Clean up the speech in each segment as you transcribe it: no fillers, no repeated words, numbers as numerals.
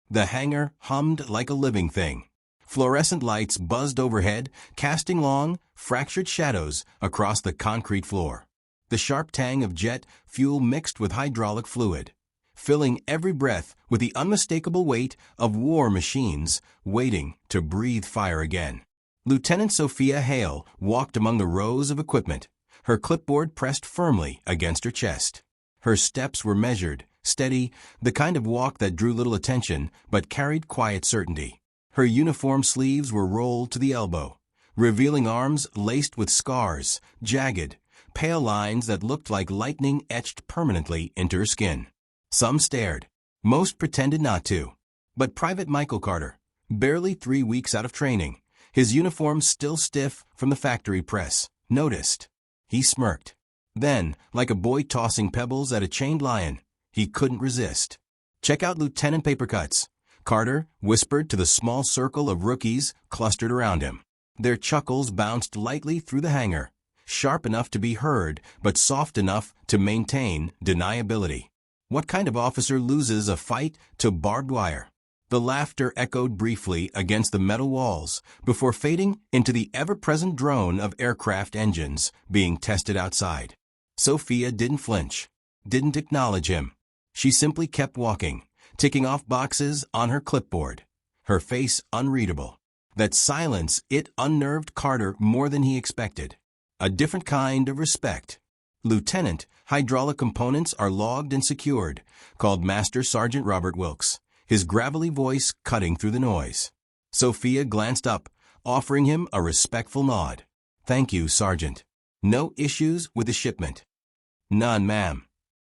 The hangar hummed like a living thing. Fluorescent lights buzzed overhead, casting long, fractured shadows across the concrete floor. The sharp tang of jet fuel mixed with hydraulic fluid, filling every breath with the unmistakable weight of war machines waiting to breathe fire again. Lieutenant Sophia Hale walked among the rows of equipment, her clipboard pressed firmly against her chest. Her steps were measured, steady, the kind of walk that drew little attention but carried quiet certainty. Her uniform sleeves were rolled to the elbow, revealing arms laced with scars, jagged, pale lines that looked like lightning etched permanently into her skin. Some stared. Most pretended not to. But Private Michael Carter, barely 3 weeks out of training, his uniform still stiff from the factory press, noticed. He smirked. Then, like a boy tossing pebbles at a chained lion, he couldn't resist. "Check out Lieutenant Papercuts," Carter whispered to the small circle of rookies clustered around him. Their chuckles bounced lightly through the hangar, sharp enough to be heard but soft enough to maintain deniability. What kind of officer loses a fight to barbed wire? The laughter echoed briefly against the metal walls before fading into the ever-present drone of aircraft engines being tested outside. Sophia didn't flinch, didn't acknowledge him. She simply kept walking, ticking off boxes on her clipboard, her face unreadable. That silence, it unnerved Carter more than he expected. A different kind of respect. "Lieutenant, hydraulic components are logged and secured," called Master Sergeant Robert Wilkes, his gravelly voice cutting through the noise. Sophia glanced up, offering him a respectful nod. "Thank you, Sergeant. No issues with the shipment?" "None, ma'am."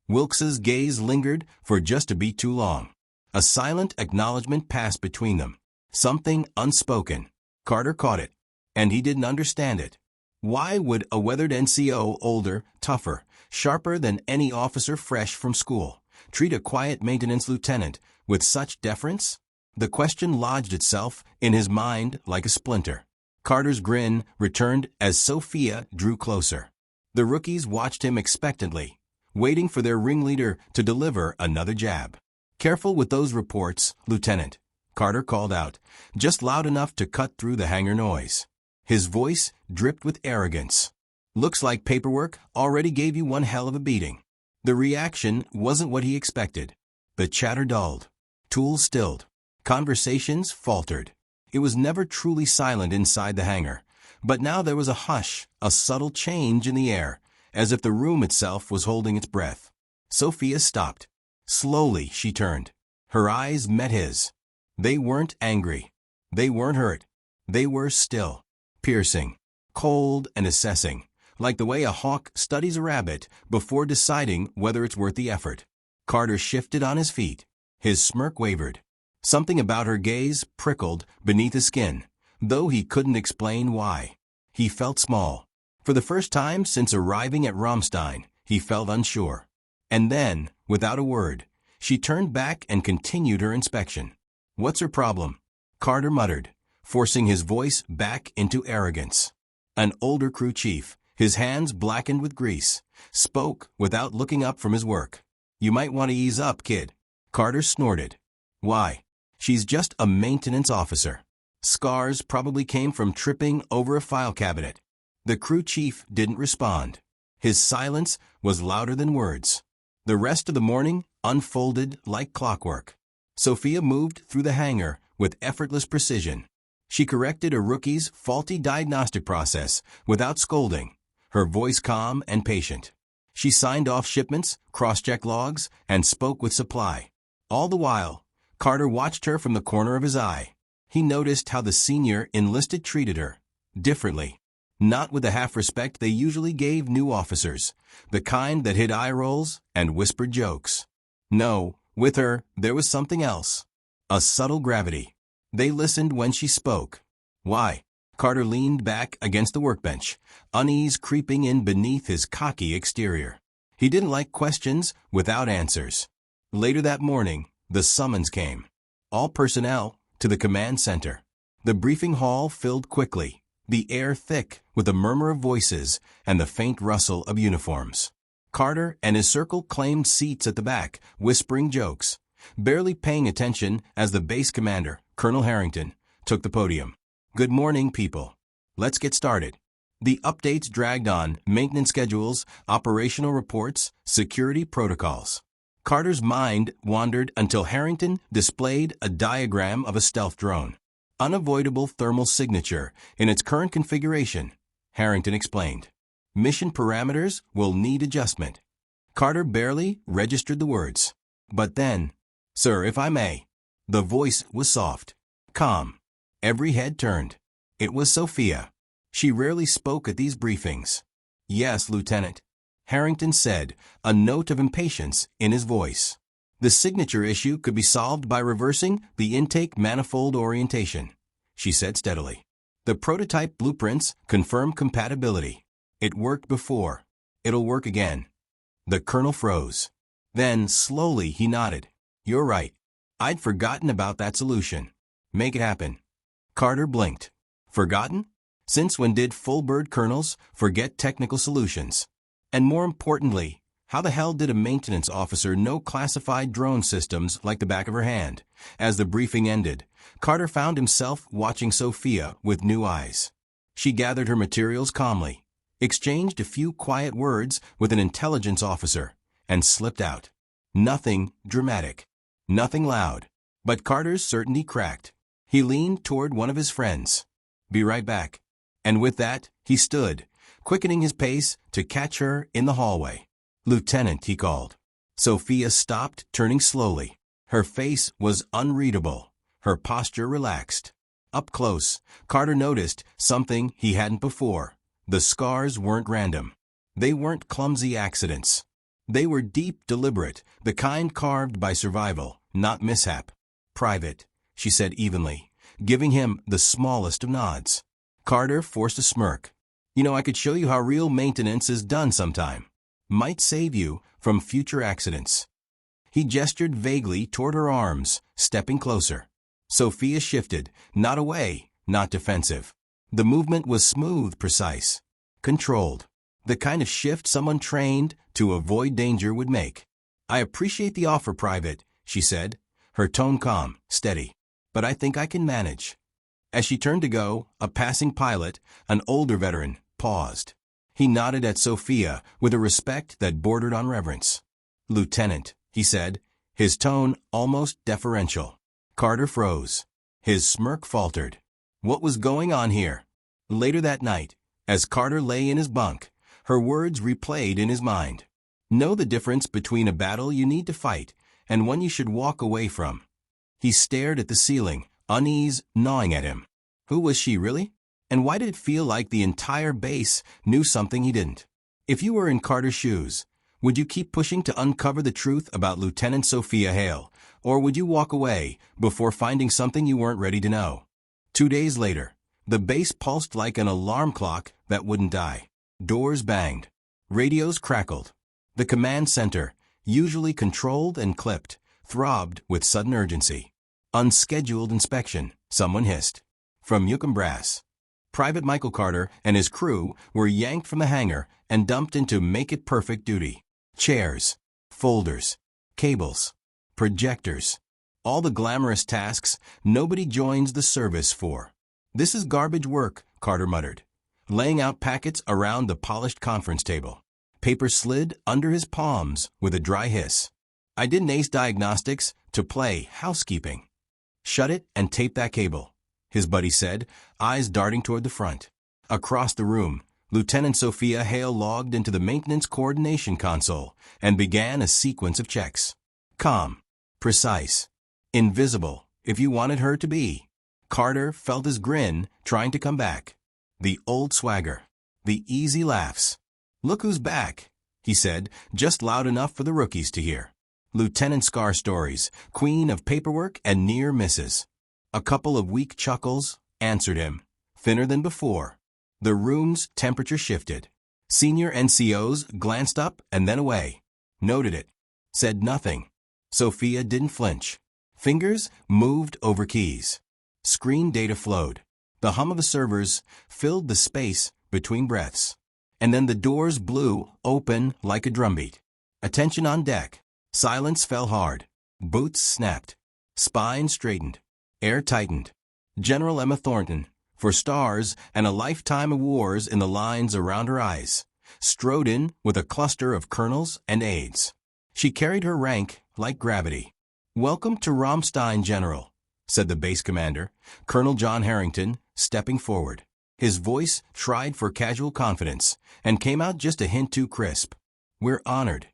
Wilkes's gaze lingered for just a beat too long. A silent acknowledgement passed between them. Something unspoken. Carter caught it, and he didn't understand it. Why would a weathered NCO, older, tougher, sharper than any officer fresh from school, treat a quiet maintenance lieutenant with such deference? The question lodged itself in his mind like a splinter. Carter's grin returned as Sophia drew closer. The rookies watched him expectantly, waiting for their ringleader to deliver another jab. "Careful with those reports, Lieutenant," Carter called out, just loud enough to cut through the hangar noise. His voice dripped with arrogance. "Looks like paperwork already gave you one hell of a beating." The reaction wasn't what he expected. The chatter dulled. Tools stilled. Conversations faltered. It was never truly silent inside the hangar, but now there was a hush, a subtle change in the air, as if the room itself was holding its breath. Sophia stopped. Slowly she turned. Her eyes met his. They weren't angry. They weren't hurt. They were still, piercing, cold and assessing, like the way a hawk studies a rabbit before deciding whether it's worth the effort. Carter shifted on his feet. His smirk wavered. Something about her gaze prickled beneath his skin, though he couldn't explain why. He felt small. For the first time since arriving at Rammstein, he felt unsure. And then, without a word, she turned back and continued her inspection. "What's her problem?" Carter muttered, forcing his voice back into arrogance. An older crew chief, his hands blackened with grease, spoke without looking up from his work. "You might want to ease up, kid." Carter snorted. "Why? She's just a maintenance officer. Scars probably came from tripping over a file cabinet." The crew chief didn't respond. His silence was louder than words. The rest of the morning unfolded like clockwork. Sophia moved through the hangar with effortless precision. She corrected a rookie's faulty diagnostic process without scolding, her voice calm and patient. She signed off shipments, cross-checked logs, and spoke with supply. All the while, Carter watched her from the corner of his eye. He noticed how the senior enlisted treated her differently. Not with the half-respect they usually gave new officers, the kind that hid eye rolls and whispered jokes. No, with her, there was something else. A subtle gravity. They listened when she spoke. "Why?" Carter leaned back against the workbench, unease creeping in beneath his cocky exterior. He didn't like questions without answers. Later that morning, the summons came. All personnel to the command center. The briefing hall filled quickly, the air thick with the murmur of voices and the faint rustle of uniforms. Carter and his circle claimed seats at the back, whispering jokes, barely paying attention as the base commander, Colonel Harrington, took the podium. "Good morning, people. Let's get started." The updates dragged on: maintenance schedules, operational reports, security protocols. Carter's mind wandered until Harrington displayed a diagram of a stealth drone. "Unavoidable thermal signature in its current configuration," Harrington explained. "Mission parameters will need adjustment." Carter barely registered the words. But then, "Sir, if I may." The voice was soft, calm. Every head turned. It was Sophia. She rarely spoke at these briefings. "Yes, Lieutenant," Harrington said, a note of impatience in his voice. "The signature issue could be solved by reversing the intake manifold orientation," she said steadily. "The prototype blueprints confirm compatibility. It worked before. It'll work again." The colonel froze. Then, slowly, he nodded. "You're right. I'd forgotten about that solution. Make it happen." Carter blinked. Forgotten? Since when did full-bird colonels forget technical solutions? And more importantly, how the hell did a maintenance officer know classified drone systems like the back of her hand? As the briefing ended, Carter found himself watching Sophia with new eyes. She gathered her materials calmly, exchanged a few quiet words with an intelligence officer, and slipped out. Nothing dramatic, nothing loud, but Carter's certainty cracked. He leaned toward one of his friends. "Be right back." And with that, he stood, quickening his pace to catch her in the hallway. "Lieutenant," he called. Sophia stopped, turning slowly. Her face was unreadable, her posture relaxed. Up close, Carter noticed something he hadn't before. The scars weren't random. They weren't clumsy accidents. They were deep, deliberate, the kind carved by survival, not mishap. "Private," she said evenly, giving him the smallest of nods. Carter forced a smirk. "You know, I could show you how real maintenance is done sometime. Might save you from future accidents." He gestured vaguely toward her arms, stepping closer. Sophia shifted, not away, not defensive. The movement was smooth, precise, controlled. The kind of shift someone trained to avoid danger would make. "I appreciate the offer, Private," she said, her tone calm, steady. "But I think I can manage." As she turned to go, a passing pilot, an older veteran, paused. He nodded at Sophia with a respect that bordered on reverence. "Lieutenant," he said, his tone almost deferential. Carter froze. His smirk faltered. What was going on here? Later that night, as Carter lay in his bunk, her words replayed in his mind. "Know the difference between a battle you need to fight and one you should walk away from." He stared at the ceiling, unease gnawing at him. Who was she really? And why did it feel like the entire base knew something he didn't? If you were in Carter's shoes, would you keep pushing to uncover the truth about Lieutenant Sophia Hale, or would you walk away before finding something you weren't ready to know? 2 days later, the base pulsed like an alarm clock that wouldn't die. Doors banged. Radios crackled. The command center, usually controlled and clipped, throbbed with sudden urgency. "Unscheduled inspection," someone hissed. From Yukon Brass. Private Michael Carter and his crew were yanked from the hangar and dumped into make-it-perfect duty. Chairs, folders, cables, projectors. All the glamorous tasks nobody joins the service for. "This is garbage work," Carter muttered, laying out packets around the polished conference table. Paper slid under his palms with a dry hiss. "I didn't ace diagnostics to play housekeeping." "Shut it and tape that cable," his buddy said, eyes darting toward the front. Across the room, Lieutenant Sophia Hale logged into the maintenance coordination console and began a sequence of checks. Calm, precise, invisible, if you wanted her to be. Carter felt his grin trying to come back. The old swagger, the easy laughs. "Look who's back," he said, just loud enough for the rookies to hear. Lieutenant Scar Stories, queen of paperwork and near misses. A couple of weak chuckles answered him, thinner than before. The room's temperature shifted. Senior NCOs glanced up and then away, noted it, said nothing. Sophia didn't flinch. Fingers moved over keys. Screen data flowed. The hum of the servers filled the space between breaths. And then the doors blew open like a drumbeat. Attention on deck. Silence fell hard. Boots snapped. Spine straightened. Air tightened. General Emma Thornton, for stars and a lifetime of wars in the lines around her eyes, strode in with a cluster of colonels and aides. She carried her rank like gravity. "Welcome to Ramstein, General," said the base commander, Colonel John Harrington, stepping forward. His voice tried for casual confidence and came out just a hint too crisp. "We're honored."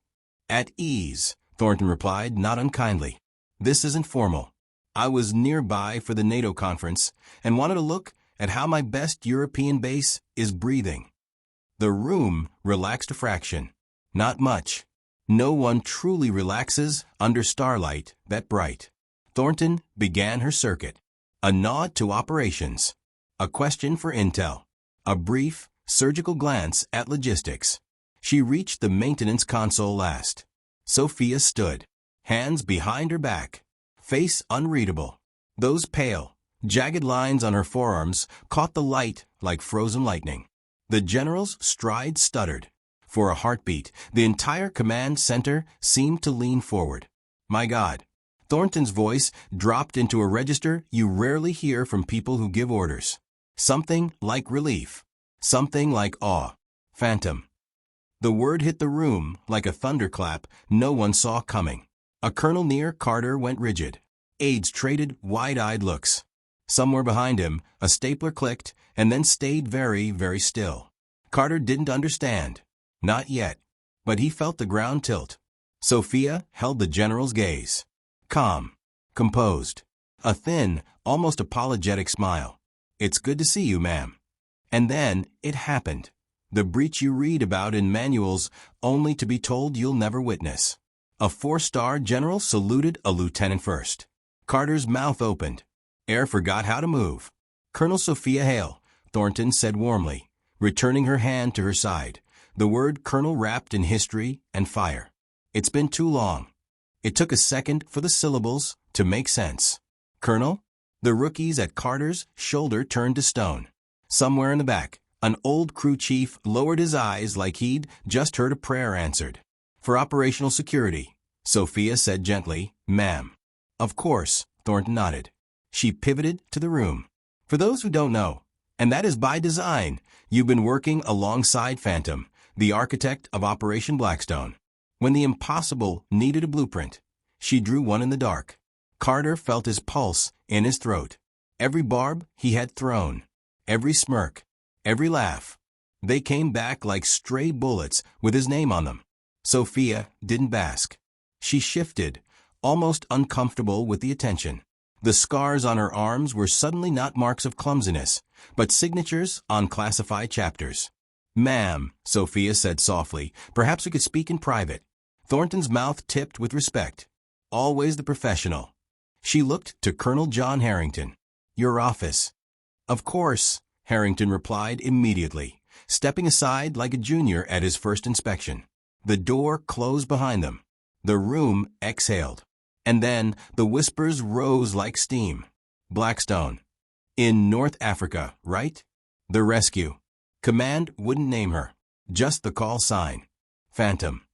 "At ease," Thornton replied, not unkindly. "This isn't formal. I was nearby for the NATO conference and wanted to look at how my best European base is breathing." The room relaxed a fraction. Not much. No one truly relaxes under starlight that bright. Thornton began her circuit. A nod to operations. A question for intel. A brief, surgical glance at logistics. She reached the maintenance console last. Sophia stood, hands behind her back, face unreadable. Those pale, jagged lines on her forearms caught the light like frozen lightning. The general's stride stuttered. For a heartbeat, the entire command center seemed to lean forward. "My God." Thornton's voice dropped into a register you rarely hear from people who give orders. Something like relief. Something like awe. "Phantom." The word hit the room like a thunderclap no one saw coming. A colonel near Carter went rigid. Aides traded wide-eyed looks. Somewhere behind him, a stapler clicked and then stayed very, very still. Carter didn't understand. Not yet. But he felt the ground tilt. Sophia held the general's gaze. Calm. Composed. A thin, almost apologetic smile. "It's good to see you, ma'am." And then it happened. The breach you read about in manuals only to be told you'll never witness. A 4-star general saluted a lieutenant first. Carter's mouth opened. Air forgot how to move. "Colonel Sophia Hale," Thornton said warmly, returning her hand to her side, the word colonel wrapped in history and fire. "It's been too long." It took a second for the syllables to make sense. "Colonel?" The rookies at Carter's shoulder turned to stone. Somewhere in the back, an old crew chief lowered his eyes like he'd just heard a prayer answered. "For operational security," Sophia said gently. "Ma'am." "Of course," Thornton nodded. She pivoted to the room. "For those who don't know, and that is by design, you've been working alongside Phantom, the architect of Operation Blackstone. When the impossible needed a blueprint, she drew one in the dark. Carter felt his pulse in his throat. Every barb he had thrown, every smirk, every laugh, they came back like stray bullets with his name on them. Sophia didn't bask. She shifted, almost uncomfortable with the attention. The scars on her arms were suddenly not marks of clumsiness, but signatures on classified chapters. "Ma'am," Sophia said softly, "perhaps we could speak in private." Thornton's mouth tipped with respect. Always the professional. She looked to Colonel John Harrington. "Your office." "Of course," Harrington replied immediately, stepping aside like a junior at his first inspection. The door closed behind them. The room exhaled. And then the whispers rose like steam. "Blackstone. In North Africa, right? The rescue." Command wouldn't name her. Just the call sign. "Phantom."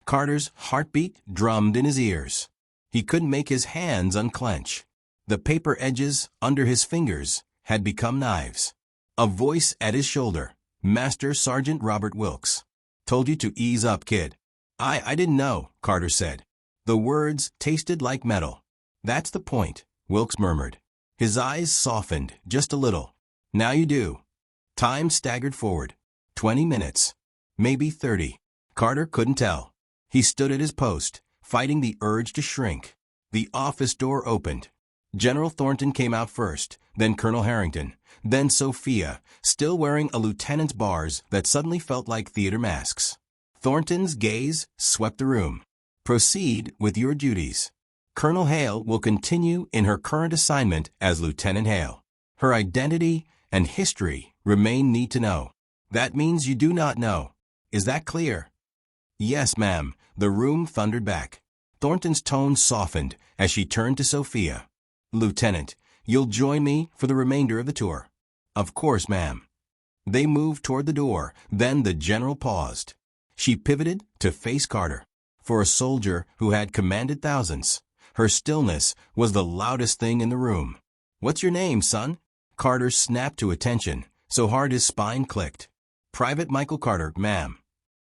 Carter's heartbeat drummed in his ears. He couldn't make his hands unclench. The paper edges under his fingers had become knives. A voice at his shoulder. Master Sergeant Robert Wilkes. "Told you to ease up, kid." I didn't know," Carter said. The words tasted like metal. "That's the point," Wilkes murmured. His eyes softened just a little. "Now you do." Time staggered forward. 20 minutes. Maybe 30. Carter couldn't tell. He stood at his post, fighting the urge to shrink. The office door opened. General Thornton came out first, then Colonel Harrington, then Sophia, still wearing a lieutenant's bars that suddenly felt like theater masks. Thornton's gaze swept the room. "Proceed with your duties. Colonel Hale will continue in her current assignment as Lieutenant Hale. Her identity and history remain need to know. That means you do not know. Is that clear?" "Yes, ma'am," the room thundered back. Thornton's tone softened as she turned to Sophia. "Lieutenant, you'll join me for the remainder of the tour." "Of course, ma'am." They moved toward the door, then the general paused. She pivoted to face Carter. For a soldier who had commanded thousands, Her stillness was the loudest thing in the room. "What's your name, son?" Carter snapped to attention, so hard his spine clicked. "Private Michael Carter, ma'am."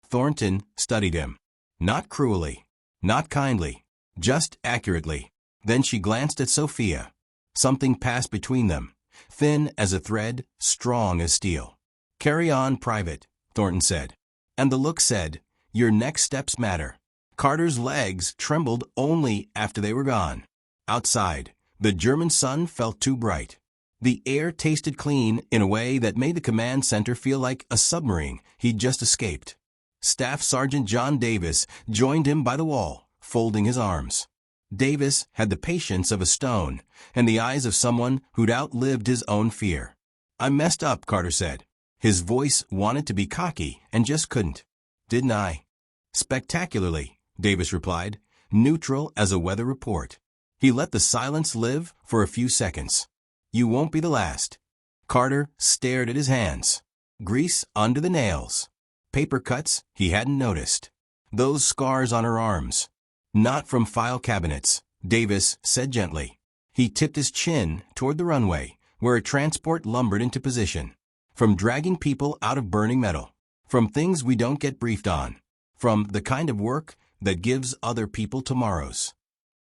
Thornton studied him. Not cruelly, not kindly, just accurately. Then she glanced at Sophia. Something passed between them, thin as a thread, strong as steel. "Carry on, Private," Thornton said. And the look said, "Your next steps matter." Carter's legs trembled only after they were gone. Outside, the German sun felt too bright. The air tasted clean in a way that made the command center feel like a submarine he'd just escaped. Staff Sergeant John Davis joined him by the wall, folding his arms. Davis had the patience of a stone and the eyes of someone who'd outlived his own fear. "I messed up," Carter said. His voice wanted to be cocky and just couldn't. "Didn't I?" "Spectacularly," Davis replied, neutral as a weather report. He let the silence live for a few seconds. "You won't be the last." Carter stared at his hands. Grease under the nails. Paper cuts he hadn't noticed. Those scars on her arms. "Not from file cabinets," Davis said gently. He tipped his chin toward the runway, where a transport lumbered into position. "From dragging people out of burning metal. From things we don't get briefed on. From the kind of work that gives other people tomorrows."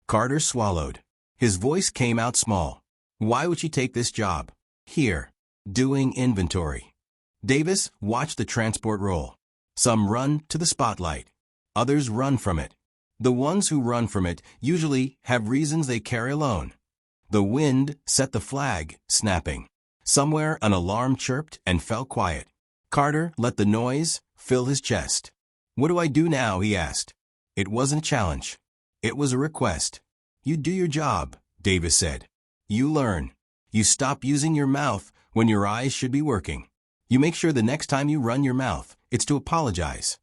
Carter swallowed. His voice came out small. "Why would she take this job? Here. Doing inventory." Davis watched the transport roll. Some run to the spotlight. Others run from it. The ones who run from it usually have reasons they carry alone. The wind set the flag snapping. Somewhere an alarm chirped and fell quiet. Carter let the noise fill his chest. "What do I do now?" he asked. It wasn't a challenge. It was a request. "You do your job," Davis said. "You learn. You stop using your mouth when your eyes should be working. You make sure the next time you run your mouth, it's to apologize."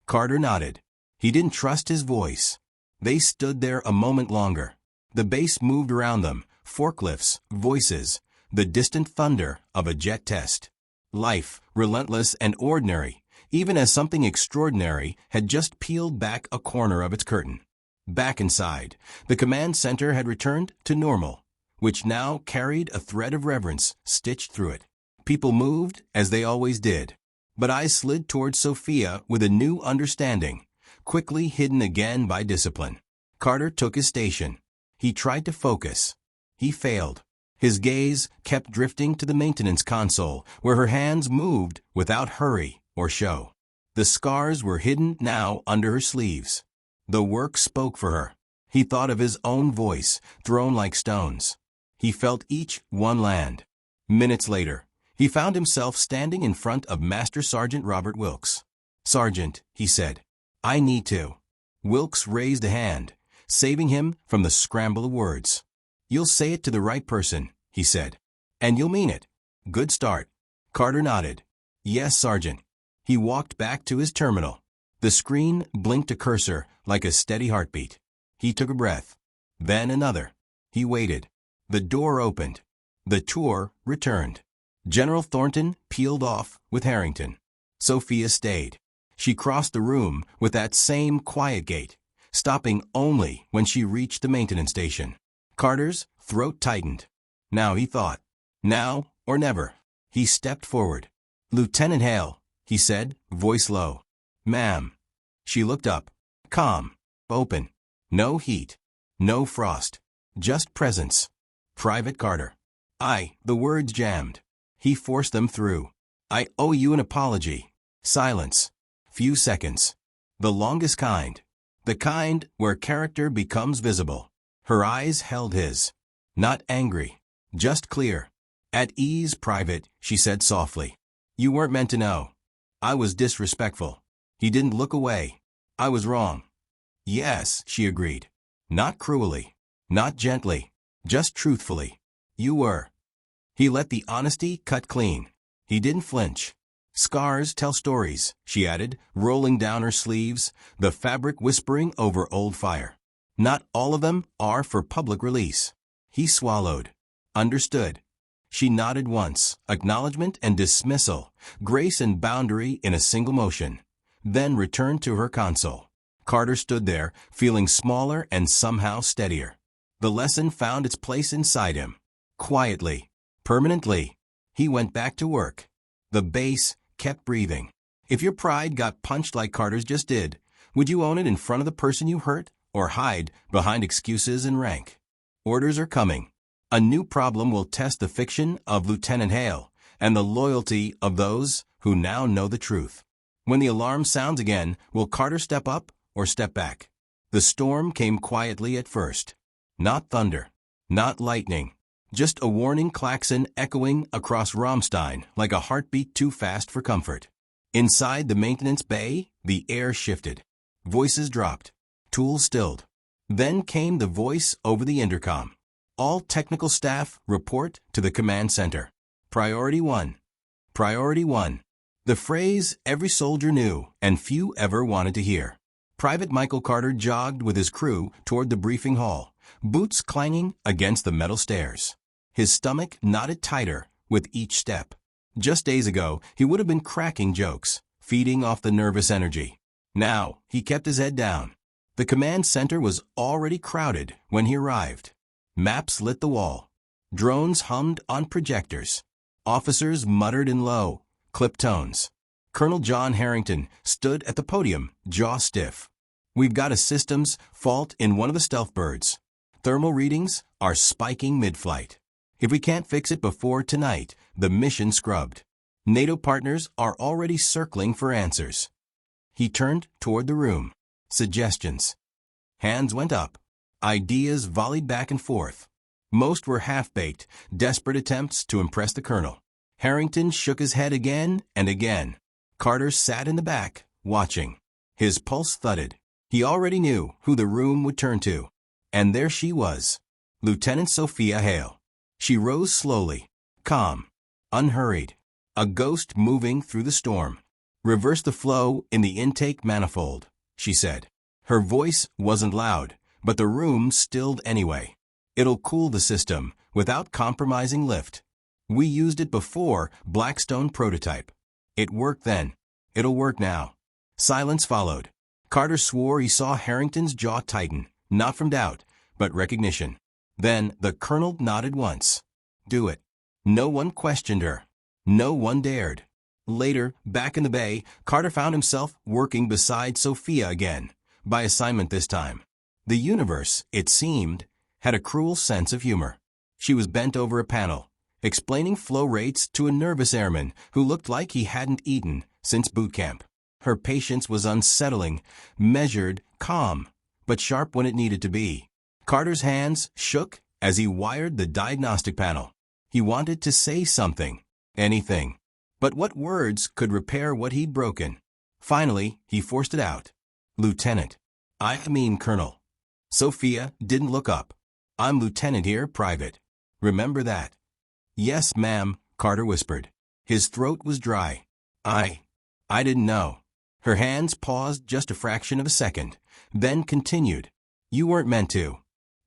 Carter nodded. He didn't trust his voice. They stood there a moment longer. The base moved around them, forklifts, voices, the distant thunder of a jet test. Life, relentless and ordinary, even as something extraordinary had just peeled back a corner of its curtain. Back inside, the command center had returned to normal, which now carried a thread of reverence stitched through it. People moved as they always did, but eyes slid towards Sophia with a new understanding, quickly hidden again by discipline. Carter took his station. He tried to focus. He failed. His gaze kept drifting to the maintenance console, where her hands moved without hurry or show. The scars were hidden now under her sleeves. The work spoke for her. He thought of his own voice, thrown like stones. He felt each one land. Minutes later, he found himself standing in front of Master Sergeant Robert Wilkes. "Sergeant," he said, "I need to." Wilkes raised a hand, saving him from the scramble of words. "You'll say it to the right person," he said. "And you'll mean it." "Good start." Carter nodded. "Yes, Sergeant." He walked back to his terminal. The screen blinked a cursor like a steady heartbeat. He took a breath. Then another. He waited. The door opened. The tour returned. General Thornton peeled off with Harrington. Sophia stayed. She crossed the room with that same quiet gait, stopping only when she reached the maintenance station. Carter's throat tightened. Now, he thought. Now or never. He stepped forward. "Lieutenant Hale," he said, voice low. "Ma'am." She looked up. Calm. Open. No heat. No frost. Just presence. "Private Carter." The words jammed. He forced them through. "I owe you an apology." Silence. Few seconds. The longest kind. The kind where character becomes visible. Her eyes held his. Not angry. Just clear. "At ease, Private," she said softly. "You weren't meant to know. I was disrespectful." He didn't look away. "I was wrong." "Yes," she agreed. Not cruelly. Not gently. Just truthfully. "You were." He let the honesty cut clean. He didn't flinch. "Scars tell stories," she added, rolling down her sleeves, the fabric whispering over old fire. "Not all of them are for public release." He swallowed. Understood. She nodded once, acknowledgement and dismissal, grace and boundary in a single motion, then returned to her console. Carter stood there, feeling smaller and somehow steadier. The lesson found its place inside him. Quietly, permanently, he went back to work. The base kept breathing. If your pride got punched like Carter's just did, would you own it in front of the person you hurt or hide behind excuses and rank? Orders are coming. A new problem will test the fiction of Lieutenant Hale and the loyalty of those who now know the truth. When the alarm sounds again, will Carter step up or step back? The storm came quietly at first. Not thunder, not lightning, just a warning klaxon echoing across Rammstein like a heartbeat too fast for comfort. Inside the maintenance bay, the air shifted. Voices dropped. Tools stilled. Then came the voice over the intercom. All technical staff report to the command center. Priority 1. Priority 1. The phrase every soldier knew and few ever wanted to hear. Private Michael Carter jogged with his crew toward the briefing hall, boots clanging against the metal stairs. His stomach knotted tighter with each step. Just days ago, he would have been cracking jokes, feeding off the nervous energy. Now, he kept his head down. The command center was already crowded when he arrived. Maps lit the wall. Drones hummed on projectors. Officers muttered in low, clipped tones. Colonel John Harrington stood at the podium, jaw stiff. We've got a systems fault in one of the stealth birds. Thermal readings are spiking mid-flight. If we can't fix it before tonight, the mission scrubbed. NATO partners are already circling for answers. He turned toward the room. Suggestions. Hands went up. Ideas volleyed back and forth. Most were half-baked, desperate attempts to impress the colonel. Harrington shook his head again and again. Carter sat in the back, watching. His pulse thudded. He already knew who the room would turn to. And there she was, Lieutenant Sophia Hale. She rose slowly, calm, unhurried, a ghost moving through the storm. Reverse the flow in the intake manifold, she said. Her voice wasn't loud, but the room stilled anyway. It'll cool the system without compromising lift. We used it before Blackstone prototype. It worked then. It'll work now. Silence followed. Carter swore he saw Harrington's jaw tighten, not from doubt, but recognition. Then the colonel nodded once. Do it. No one questioned her. No one dared. Later, back in the bay, Carter found himself working beside Sophia again, by assignment this time. The universe, it seemed, had a cruel sense of humor. She was bent over a panel, explaining flow rates to a nervous airman who looked like he hadn't eaten since boot camp. Her patience was unsettling, measured, calm, but sharp when it needed to be. Carter's hands shook as he wired the diagnostic panel. He wanted to say something, anything. But what words could repair what he'd broken? Finally, he forced it out. Lieutenant. I mean Colonel. Sophia didn't look up. I'm Lieutenant here, Private. Remember that. Yes, ma'am, Carter whispered. His throat was dry. I didn't know. Her hands paused just a fraction of a second, then continued. You weren't meant to.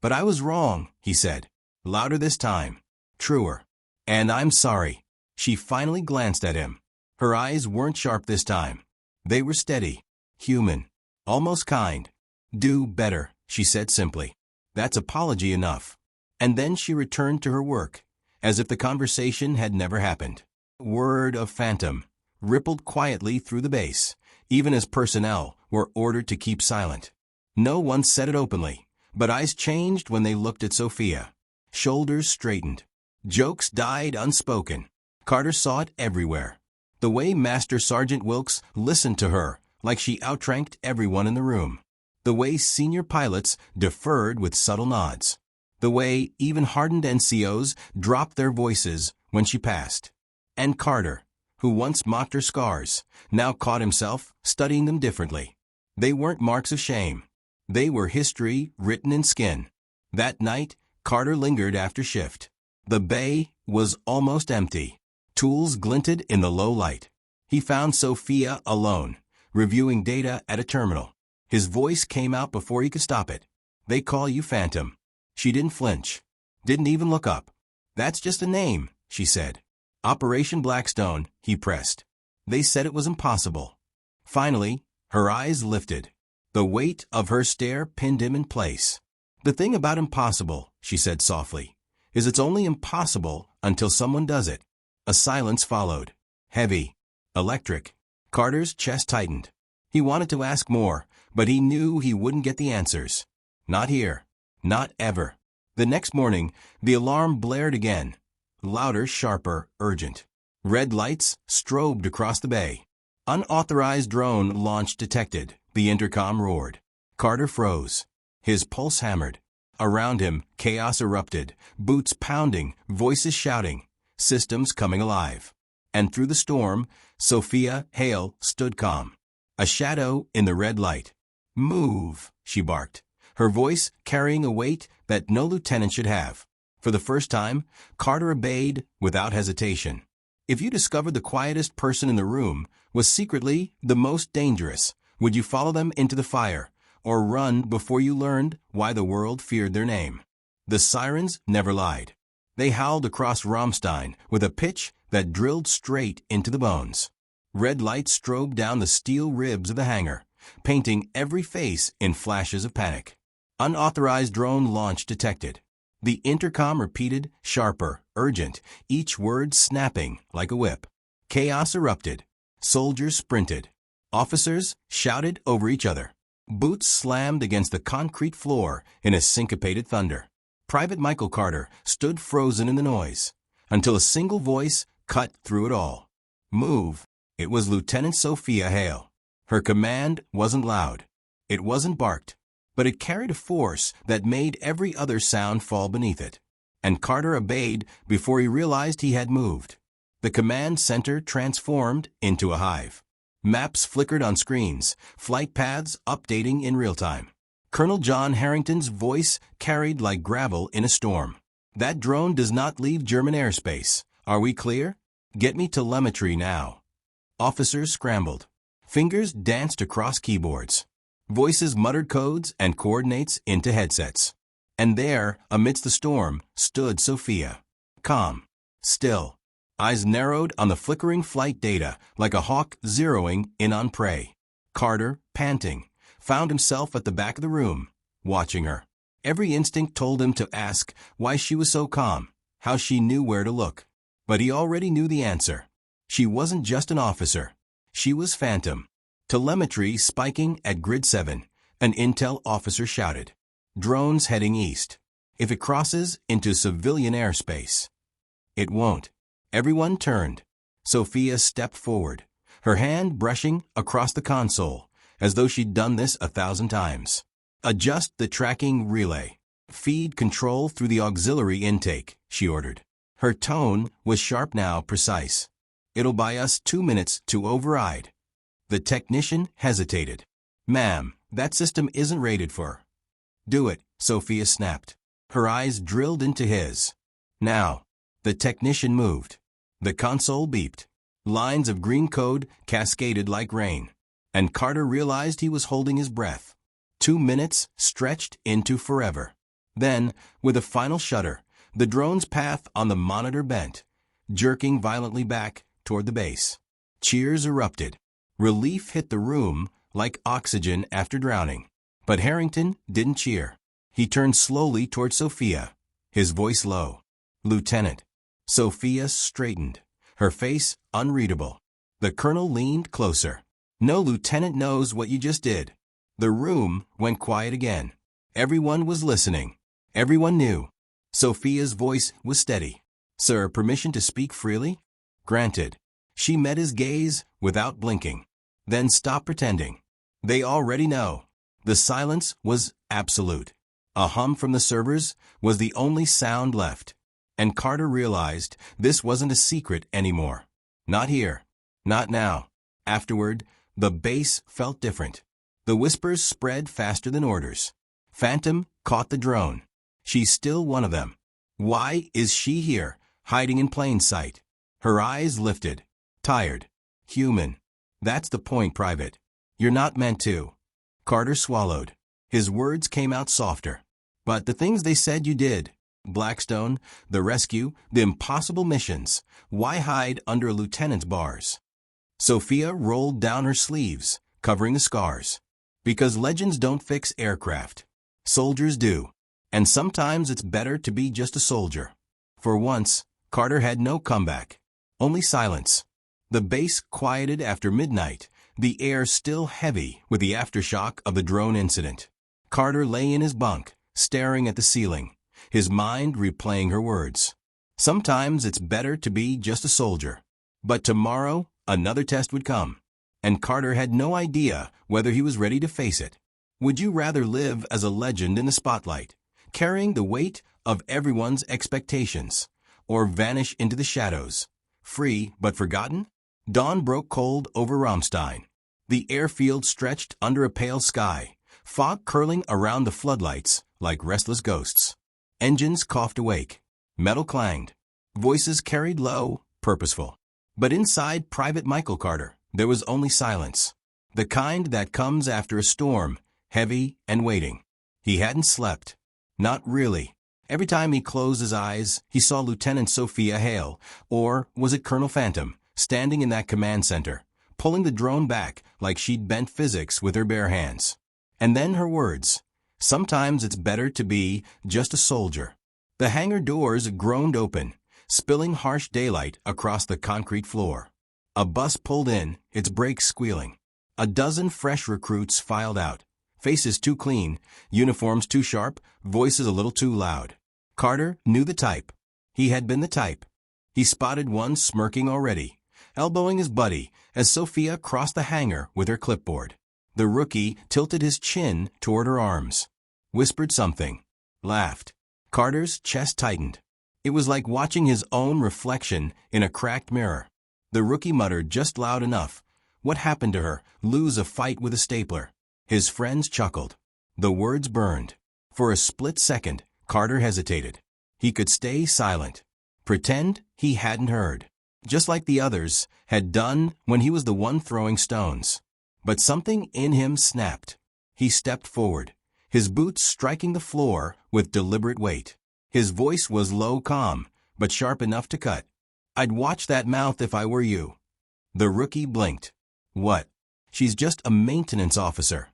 But I was wrong, he said. Louder this time. Truer. And I'm sorry. She finally glanced at him. Her eyes weren't sharp this time. They were steady, human, almost kind. Do better, she said simply. That's apology enough. And then she returned to her work, as if the conversation had never happened. Word of phantom rippled quietly through the base, even as personnel were ordered to keep silent. No one said it openly, but eyes changed when they looked at Sophia. Shoulders straightened. Jokes died unspoken. Carter saw it everywhere. The way Master Sergeant Wilkes listened to her like she outranked everyone in the room. The way senior pilots deferred with subtle nods. The way even hardened NCOs dropped their voices when she passed. And Carter, who once mocked her scars, now caught himself studying them differently. They weren't marks of shame. They were history written in skin. That night, Carter lingered after shift. The bay was almost empty. Tools glinted in the low light. He found Sophia alone, reviewing data at a terminal. His voice came out before he could stop it. They call you Phantom. She didn't flinch. Didn't even look up. That's just a name, she said. Operation Blackstone, he pressed. They said it was impossible. Finally, her eyes lifted. The weight of her stare pinned him in place. "The thing about impossible," she said softly, "is it's only impossible until someone does it." A silence followed. Heavy. Electric. Carter's chest tightened. He wanted to ask more, but he knew he wouldn't get the answers. Not here. Not ever. The next morning, the alarm blared again. Louder, sharper, urgent. Red lights strobed across the bay. "Unauthorized drone launch detected," the intercom roared. Carter froze. His pulse hammered. Around him, chaos erupted, boots pounding, voices shouting, systems coming alive. And through the storm, Sophia Hale stood calm. A shadow in the red light. "Move," she barked, her voice carrying a weight that no lieutenant should have. For the first time, Carter obeyed without hesitation. If you discovered the quietest person in the room was secretly the most dangerous, would you follow them into the fire, or run before you learned why the world feared their name? The sirens never lied. They howled across Rammstein with a pitch that drilled straight into the bones. Red lights strobed down the steel ribs of the hangar, painting every face in flashes of panic. "Unauthorized drone launch detected." The intercom repeated, sharper, urgent, each word snapping like a whip. Chaos erupted. Soldiers sprinted. Officers shouted over each other. Boots slammed against the concrete floor in a syncopated thunder. Private Michael Carter stood frozen in the noise, until a single voice cut through it all. "Move." It was Lieutenant Sophia Hale. Her command wasn't loud. It wasn't barked, but it carried a force that made every other sound fall beneath it. And Carter obeyed before he realized he had moved. The command center transformed into a hive. Maps flickered on screens, flight paths updating in real time. Colonel John Harrington's voice carried like gravel in a storm. "That drone does not leave German airspace. Are we clear? Get me telemetry now." Officers scrambled. Fingers danced across keyboards. Voices muttered codes and coordinates into headsets. And there, amidst the storm, stood Sophia. Calm. Still. Eyes narrowed on the flickering flight data like a hawk zeroing in on prey. Carter, panting, found himself at the back of the room, watching her. Every instinct told him to ask why she was so calm, how she knew where to look. But he already knew the answer. She wasn't just an officer. She was Phantom. Telemetry spiking at Grid 7, an intel officer shouted. "Drones heading east. If it crosses into civilian airspace." It won't. Everyone turned. Sophia stepped forward, her hand brushing across the console, as though she'd done this 1,000 times. "Adjust the tracking relay. Feed control through the auxiliary intake," she ordered. Her tone was sharp now, precise. "It'll buy us 2 minutes to override." The technician hesitated. "Ma'am, that system isn't rated for." "Do it," Sophia snapped. Her eyes drilled into his. "Now." The technician moved. The console beeped. Lines of green code cascaded like rain. And Carter realized he was holding his breath. 2 minutes stretched into forever. Then, with a final shudder, the drone's path on the monitor bent, jerking violently back toward the base. Cheers erupted. Relief hit the room like oxygen after drowning. But Harrington didn't cheer. He turned slowly toward Sophia, his voice low. "Lieutenant." Sophia straightened, her face unreadable. The colonel leaned closer. "No lieutenant knows what you just did." The room went quiet again. Everyone was listening. Everyone knew. Sophia's voice was steady. "Sir, permission to speak freely?" "Granted." She met his gaze without blinking. "Then stop pretending. They already know." The silence was absolute. A hum from the servers was the only sound left. And Carter realized this wasn't a secret anymore. Not here. Not now. Afterward, the base felt different. The whispers spread faster than orders. Phantom caught the drone. She's still one of them. Why is she here, hiding in plain sight? Her eyes lifted. Tired. Human. That's the point, Private. You're not meant to. Carter swallowed. His words came out softer. But the things they said you did. Blackstone, the rescue, the impossible missions. Why hide under a lieutenant's bars? Sophia rolled down her sleeves, covering the scars. Because legends don't fix aircraft. Soldiers do. And sometimes it's better to be just a soldier. For once, Carter had no comeback. Only silence. The base quieted after midnight, the air still heavy with the aftershock of the drone incident. Carter lay in his bunk, staring at the ceiling, his mind replaying her words. Sometimes it's better to be just a soldier. But tomorrow, another test would come. And Carter had no idea whether he was ready to face it. Would you rather live as a legend in the spotlight, carrying the weight of everyone's expectations, or vanish into the shadows, free but forgotten? Dawn broke cold over Rammstein. The airfield stretched under a pale sky, fog curling around the floodlights like restless ghosts. Engines coughed awake. Metal clanged. Voices carried low, purposeful. But inside Private Michael Carter, there was only silence. The kind that comes after a storm, heavy and waiting. He hadn't slept. Not really. Every time he closed his eyes, he saw Lieutenant Sophia Hale, or was it Colonel Phantom, standing in that command center, pulling the drone back like she'd bent physics with her bare hands. And then her words. Sometimes it's better to be just a soldier. The hangar doors groaned open, spilling harsh daylight across the concrete floor. A bus pulled in, its brakes squealing. A dozen fresh recruits filed out, faces too clean, uniforms too sharp, voices a little too loud. Carter knew the type. He had been the type. He spotted one smirking already, elbowing his buddy as Sophia crossed the hangar with her clipboard. The rookie tilted his chin toward her arms, whispered something, laughed. Carter's chest tightened. It was like watching his own reflection in a cracked mirror. The rookie muttered just loud enough. What happened to her? Lose a fight with a stapler. His friends chuckled. The words burned. For a split second, Carter hesitated. He could stay silent. Pretend he hadn't heard. Just like the others had done when he was the one throwing stones. But something in him snapped. He stepped forward, his boots striking the floor with deliberate weight. His voice was low, calm, but sharp enough to cut. I'd watch that mouth if I were you. The rookie blinked. What? She's just a maintenance officer.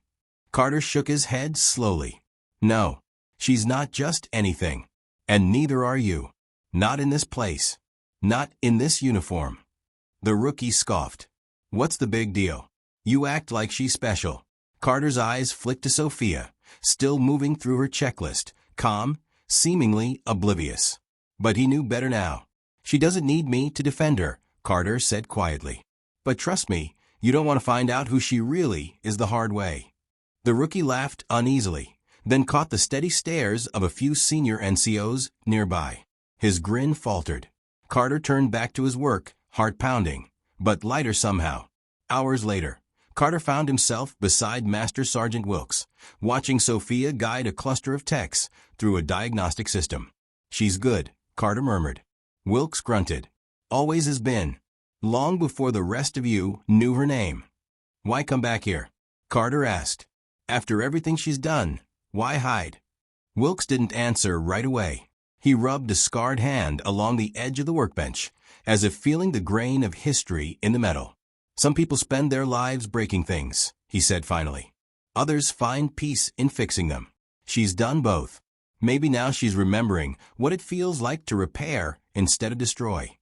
Carter shook his head slowly. No, she's not just anything. And neither are you. Not in this place. Not in this uniform. The rookie scoffed. What's the big deal? You act like she's special. Carter's eyes flicked to Sophia, still moving through her checklist, calm, seemingly oblivious. But he knew better now. She doesn't need me to defend her, Carter said quietly. But trust me, you don't want to find out who she really is the hard way. The rookie laughed uneasily, then caught the steady stares of a few senior NCOs nearby. His grin faltered. Carter turned back to his work, heart pounding, but lighter somehow. Hours later, Carter found himself beside Master Sergeant Wilkes, watching Sophia guide a cluster of techs through a diagnostic system. She's good, Carter murmured. Wilkes grunted. Always has been. Long before the rest of you knew her name. Why come back here? Carter asked. After everything she's done, why hide? Wilkes didn't answer right away. He rubbed a scarred hand along the edge of the workbench, as if feeling the grain of history in the metal. Some people spend their lives breaking things, he said finally. Others find peace in fixing them. She's done both. Maybe now she's remembering what it feels like to repair instead of destroy.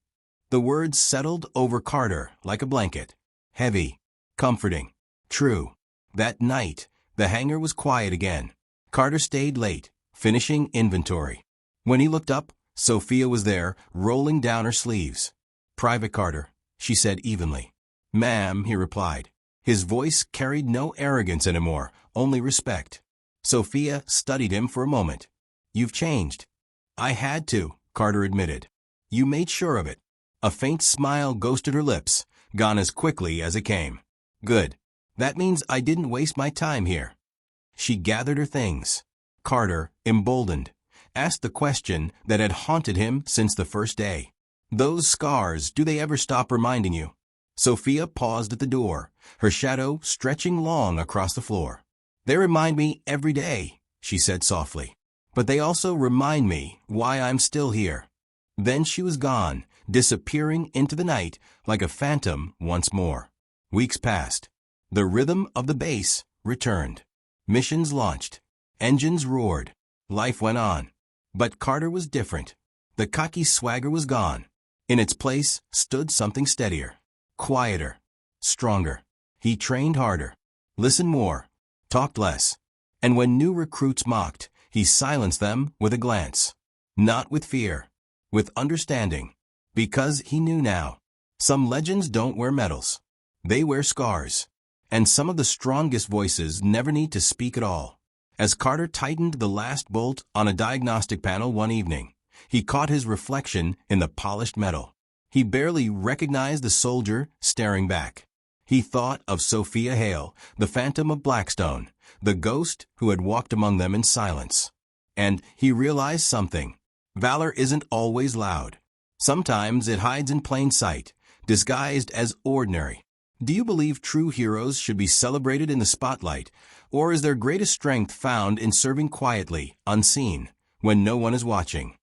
The words settled over Carter like a blanket. Heavy, comforting, true. That night, the hangar was quiet again. Carter stayed late, finishing inventory. When he looked up, Sophia was there, rolling down her sleeves. Private Carter, she said evenly. Ma'am, he replied. His voice carried no arrogance anymore, only respect. Sophia studied him for a moment. You've changed. I had to, Carter admitted. You made sure of it. A faint smile ghosted her lips, gone as quickly as it came. Good. That means I didn't waste my time here. She gathered her things. Carter, emboldened, asked the question that had haunted him since the first day. Those scars, do they ever stop reminding you? Sophia paused at the door, her shadow stretching long across the floor. They remind me every day, she said softly. But they also remind me why I'm still here. Then she was gone, disappearing into the night like a phantom once more. Weeks passed. The rhythm of the base returned. Missions launched. Engines roared. Life went on. But Carter was different. The cocky swagger was gone. In its place stood something steadier, quieter, stronger. He trained harder, listened more, talked less. And when new recruits mocked, he silenced them with a glance. Not with fear, with understanding. Because he knew now. Some legends don't wear medals. They wear scars. And some of the strongest voices never need to speak at all. As Carter tightened the last bolt on a diagnostic panel one evening, he caught his reflection in the polished metal. He barely recognized the soldier staring back. He thought of Sophia Hale, the Phantom of Blackstone, the ghost who had walked among them in silence. And he realized something. Valor isn't always loud. Sometimes it hides in plain sight, disguised as ordinary. Do you believe true heroes should be celebrated in the spotlight, or is their greatest strength found in serving quietly, unseen, when no one is watching?